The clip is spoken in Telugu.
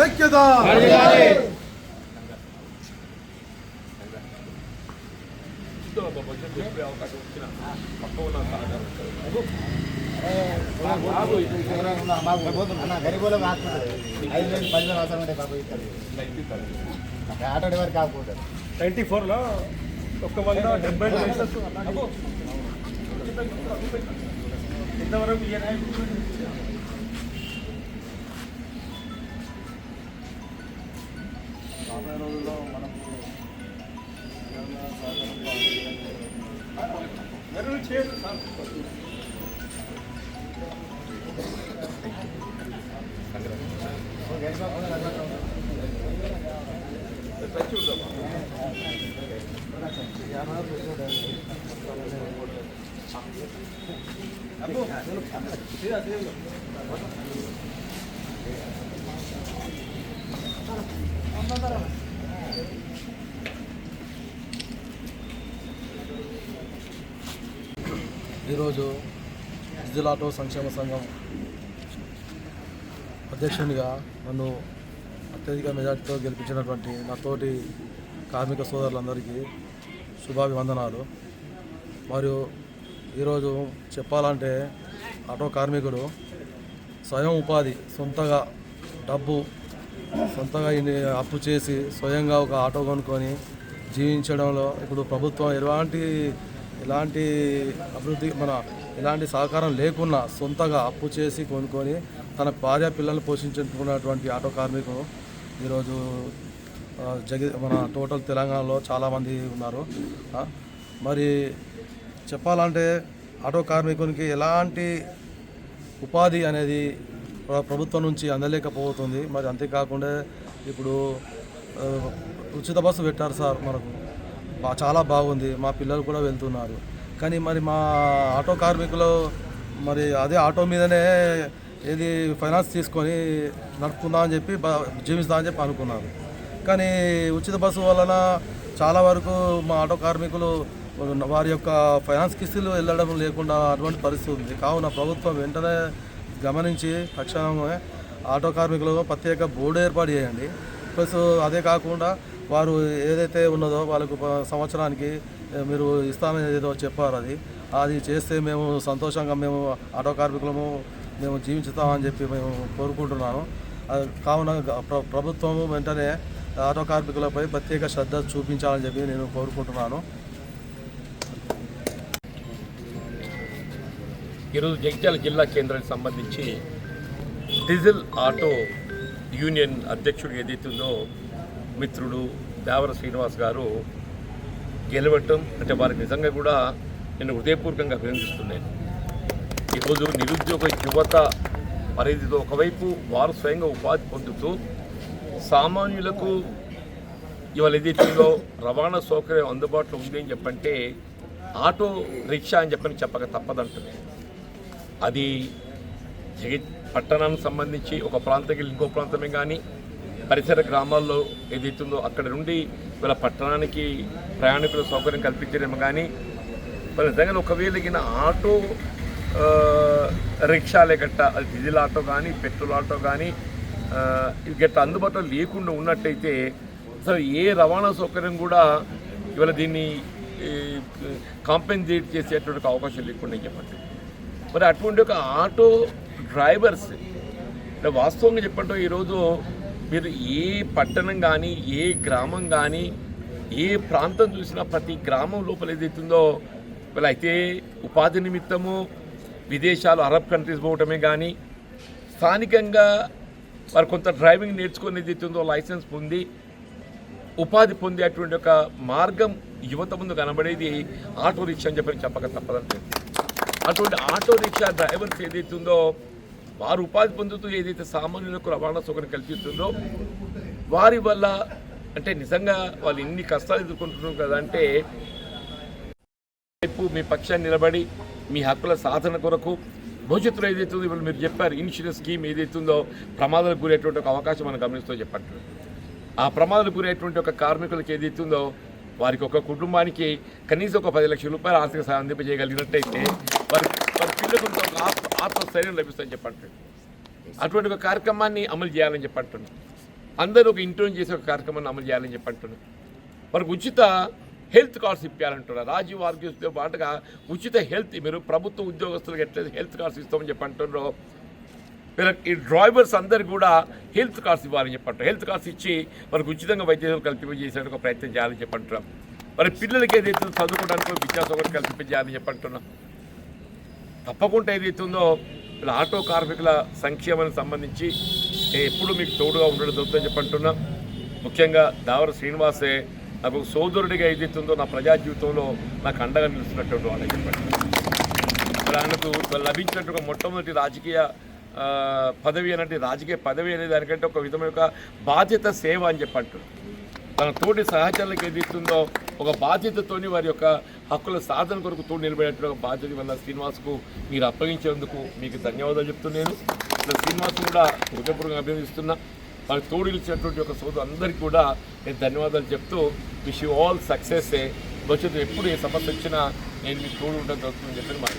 ఐక్యత గరీబులో 5,000 అవసరం ఉంటే బాబు ఆటో డ్రైవర్ కాకపోతే 94లో 170 లైసెన్స్ ఇంతవరకు రాబోయే రోజుల్లో మనకు చేయరు సార్. ఈరోజు డిజిటల్ ఆటో సంక్షేమ సంఘం అధ్యక్షునిగా నన్ను అత్యధిక మెజార్టీతో గెలిపించినటువంటి నా తోటి కార్మిక సోదరులందరికీ శుభాభివందనాలు. మరియు ఈరోజు చెప్పాలంటే ఆటో కార్మికులు స్వయం ఉపాధి సొంతగా అప్పు చేసి స్వయంగా ఒక ఆటో కొనుక్కొని జీవించడంలో ఇప్పుడు ప్రభుత్వం ఎలాంటి అభివృద్ధి ఎలాంటి సహకారం లేకున్నా సొంతగా అప్పు చేసి కొనుక్కొని తన భార్య పిల్లలు పోషించుకున్నటువంటి ఆటో కార్మికులు ఈరోజు మన టోటల్ తెలంగాణలో చాలామంది ఉన్నారు. మరి చెప్పాలంటే ఆటో కార్మికునికి ఎలాంటి ఉపాధి అనేది ప్రభుత్వం నుంచి అందలేకపోతుంది. మరి అంతేకాకుండా ఇప్పుడు ఉచిత బస్సు పెట్టారు సార్, మనకు చాలా బాగుంది, మా పిల్లలు కూడా వెళ్తున్నారు. కానీ మరి మా ఆటో కార్మికులు మరి అదే ఆటో మీదనే ఫైనాన్స్ తీసుకొని నడుపుకుందామని చెప్పి జీవిస్తామని చెప్పి అనుకున్నారు. కానీ ఉచిత బస్సు వలన చాలా వరకు మా ఆటో కార్మికులు వారి యొక్క ఫైనాన్స్ కిస్తులు వెళ్ళడం లేకుండా అటువంటి పరిస్థితి ఉంది. కావున ప్రభుత్వం వెంటనే గమనించి తక్షణమే ఆటో కార్మికులు ప్రత్యేక బోర్డు ఏర్పాటు చేయండి. ప్లస్ అదే కాకుండా వారు ఏదైతే ఉన్నదో వాళ్ళకు సంవత్సరానికి మీరు ఇస్తామని ఏదో చెప్పారు, అది చేస్తే మేము సంతోషంగా మేము ఆటో కార్మికులము మేము జీవించుతామని చెప్పి మేము కోరుకుంటున్నాను. కావున ప్రభుత్వము వెంటనే ఆటో కార్మికులపై ప్రత్యేక శ్రద్ధ చూపించాలని చెప్పి నేను కోరుకుంటున్నాను. ఈరోజు జగిత్యాల జిల్లా కేంద్రానికి సంబంధించి డీజిల్ ఆటో యూనియన్ అధ్యక్షుడు ఏదైతుందో మిత్రుడు దేవర శ్రీనివాస్ గారు గెలవటం అంటే వారికి నిజంగా కూడా నేను హృదయపూర్వకంగా అభినందిస్తున్నాను. ఈరోజు నిరుద్యోగ యువత పరిధిలో ఒకవైపు వారు స్వయంగా ఉపాధి పొందుతూ సామాన్యులకు ఇవాళ ఏదైతుందో రవాణా సౌకర్యం అందుబాటులో ఉంది అని చెప్పంటే ఆటో రిక్షా అని చెప్పక తప్పదంటుంది. అది పట్టణానికి సంబంధించి ఒక ప్రాంతానికి ఇంకో ప్రాంతమే కానీ పరిసర గ్రామాల్లో ఏదైతుందో అక్కడ నుండి వీళ్ళ పట్టణానికి ప్రయాణికుల సౌకర్యం కల్పించడమే కానీ మరి నిజంగా ఒకవేళ ఆటో రిక్షాలే గట్ట అది డీజిల్ ఆటో కానీ పెట్రోల్ ఆటో కానీ ఇవి గట్ట అందుబాటులో లేకుండా ఉన్నట్టయితే అసలు ఏ రవాణా సౌకర్యం కూడా ఇవాళ దీన్ని కాంపెన్సేట్ చేసేటువంటి అవకాశం లేకుండా చెప్పండి. మరి అటువంటి ఒక ఆటో డ్రైవర్స్ వాస్తవంగా చెప్పండి, ఈరోజు మీరు ఏ పట్టణం కానీ ఏ గ్రామం కానీ ఏ ప్రాంతం చూసినా ప్రతి గ్రామం లోపల ఏదైతుందో వీళ్ళు అయితే ఉపాధి నిమిత్తము విదేశాలు అరబ్ కంట్రీస్ పోవటమే కానీ స్థానికంగా వారు కొంత డ్రైవింగ్ నేర్చుకుని ఏదైతుందో లైసెన్స్ పొంది ఉపాధి పొందేటువంటి ఒక మార్గం యువత ముందు కనబడేది ఆటో రిక్షా అని చెప్పక తప్పదంటే అటువంటి ఆటో రిక్షా డ్రైవర్స్ ఏదైతుందో వారు ఉపాధి పొందుతూ ఏదైతే సామాన్యులకు రవాణా సౌకర్యం కల్పిస్తుందో వారి వల్ల అంటే నిజంగా వాళ్ళు ఎన్ని కష్టాలు ఎదుర్కొంటున్నారు కదా అంటే మీ పక్షాన్ని నిలబడి మీ హక్కుల సాధన కొరకు భవిష్యత్తులో ఏదైతుందో ఇప్పుడు మీరు చెప్పారు ఇన్సూరెన్స్ స్కీమ్ ఏదైతుందో ప్రమాదాలకు గురయ్యేటువంటి ఒక అవకాశం మనం గమనిస్తూ చెప్పండి. ఆ ప్రమాదాలకు గురయ్యేటువంటి ఒక కార్మికులకు ఏదైతుందో వారికి ఒక కుటుంబానికి కనీసం ఒక 10 లక్షల రూపాయల ఆర్థిక సహాయం అందింపజేయగలిగినట్టయితే వారి పిల్లలకు ఒక ఆత్మస్థైర్యం లభిస్తుందని చెప్పండి. అటువంటి ఒక కార్యక్రమాన్ని అమలు చేయాలని చెప్పంటున్నాను. అందరూ ఒక ఇంటర్వ్యూ చేసే ఒక కార్యక్రమాన్ని అమలు చేయాలని చెప్పంటున్నాను. వారికి ఉచిత హెల్త్ కార్డ్స్ ఇప్పించాలంటున్నారు. రాజీవ్ ఆరోగ్యతో పాటుగా ఉచిత హెల్త్ మీరు ప్రభుత్వ ఉద్యోగస్తులకు ఎట్లయితే హెల్త్ కార్డ్స్ ఇస్తామని చెప్పంటున్నారో ఈ డ్రైవర్స్ అందరికి కూడా హెల్త్ కార్డ్స్ ఇవ్వాలని చెప్పంటారు. హెల్త్ కార్డ్స్ ఇచ్చి మనకు ఉచితంగా వైద్య సేవలు కల్పించేసే ఒక ప్రయత్నం చేయాలని చెప్పంటున్నాం. మరి పిల్లలకి ఏదైతే చదువుకోవడానికి విద్యా సౌకర్యం కల్పించాలని చెప్పంటున్నాం. తప్పకుండా ఏదైతుందో ఇలా ఆటో కార్మికుల సంక్షేమానికి సంబంధించి ఎప్పుడు మీకు తోడుగా ఉండడం జరుగుతుందని చెప్పంటున్నా. ముఖ్యంగా దావర శ్రీనివాసే నాకు సోదరుడిగా ఏదైతుందో నా ప్రజా జీవితంలో నాకు అండగా నిలుస్తున్నటువంటి వాళ్ళని చెప్పండి. మరి ఆయనకు లభించినట్టు మొట్టమొదటి రాజకీయ పదవి అనంటే రాజకీయ పదవి అనే దానికంటే ఒక విధమైన బాధ్యత సేవ అని చెప్పంటారు. తన తోటి సహచరులకు ఏదైతుందో ఒక బాధ్యతతోని వారి యొక్క హక్కుల సాధన కొరకు తోడు నిలబడేటువంటి ఒక బాధ్యత వల్ల శ్రీనివాస్కు మీరు అప్పగించేందుకు మీకు ధన్యవాదాలు చెప్తున్నాను. ఇలా శ్రీనివాస్ కూడా హృదయపూర్వకంగా అభినందిస్తున్నా. వారికి తోడు ఇచ్చినటువంటి ఒక సోదరు అందరికీ కూడా నేను ధన్యవాదాలు చెప్తూ విష్ యూ ఆల్ సక్సెస్. భవిష్యత్తు ఎప్పుడు ఏ సమస్య వచ్చినా నేను మీకు తోడు ఉండడం జరుగుతుందని చెప్పి మాట